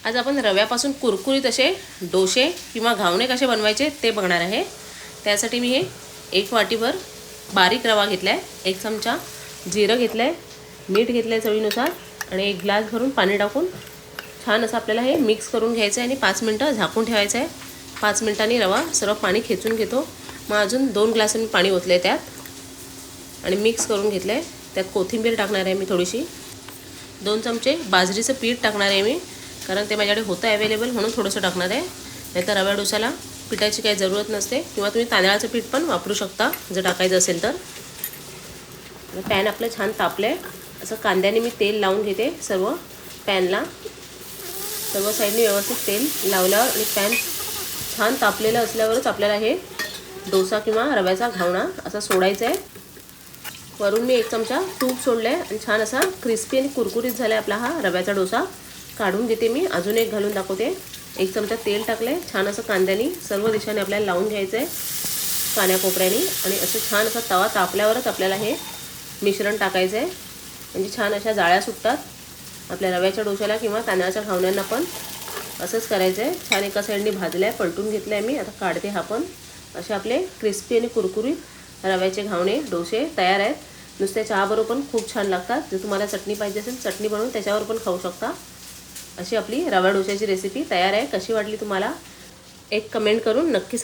आज आपण रव्यापासून कुरकुरीत असे डोसे किंवा घावणे कसे बनवायचे ते बघणार आहे। त्यासाठी मी हे 1 वाटीभर बारीक रवा घेतला आहे, 1 चमचा जिरं घेतलं आहे, मीठ घेतलं आहे चवीनुसार आणि 1 ग्लास भरून पाणी टाकून छान असं आपल्याला हे मिक्स करून घ्यायचं आहे आणि 5 मिनिटं झाकून ठेवायचं आहे। 5 मिनिटांनी रवा सर्व पाणी खेचून घेतो। मग अजून 2 ग्लास मी पाणी ओतले त्यात आणि मिक्स करून घेतलं आहे। त्यात कोथिंबीर टाकणार आहे मी थोडीशी, 2 चमचे बाजरीचं पीठ टाकणार आहे मी, कारण ते माझ्याकडे होतं अवेलेबल म्हणून थोडंसं टाकणार आहे। नाहीतर रवा डोसाला पिठाची काही जरूरत नसते, किंवा तुम्ही तांदळाचं पीठ पण वापरू शकता जर टाकायचं असेल तर। पॅन आपलं छान तापलं आहे, असं कांद्याने मी तेल लावून घेते सर्व पॅनला। सर्व साईडने व्यवस्थित तेल लावल्यावर आणि पॅन छान तापलेलं असल्यावरच आपल्याला हे डोसा किंवा रव्याचा घावणा असा सोडायचा आहे। वरून मी 1 चमचा तूप सोडलं आहे आणि छान असा क्रिस्पी आणि कुरकुरीत झाला आहे आपला हा रव्याचा डोसा। काढून घेते मी, अजून एक घालून दाखवते। 1 चमचा तेल टाकलं आहे, छान असं कांद्याने सर्व दिशाने आपल्याला लावून घ्यायचं आहे कान्याकोपऱ्याने, आणि असं छान असा तवा तापल्यावरच आपल्याला हे मिश्रण टाकायचं आहे, म्हणजे छान अशा जाळ्या सुटतात आपल्या रव्याच्या डोशाला किंवा तांदळाच्या घावण्यांना पण। असंच करायचं आहे। छान एका साईडने भाजलं आहे, पलटून घेतलं आहे मी, आता काढते हा पण। असे आपले क्रिस्पी आणि कुरकुरीत रव्याचे घावणे डोसे तयार आहेत। नुसत्या चहाबरोबर पण खूप छान लागतात। जर तुम्हाला चटणी पाहिजे असेल चटणी बनवून त्याच्यावर पण खाऊ शकता। अशी आपली रवा डोशाची रेसिपी तयार आहे। कशी वाटली तुम्हाला एक कमेंट करून नक्की सांगा।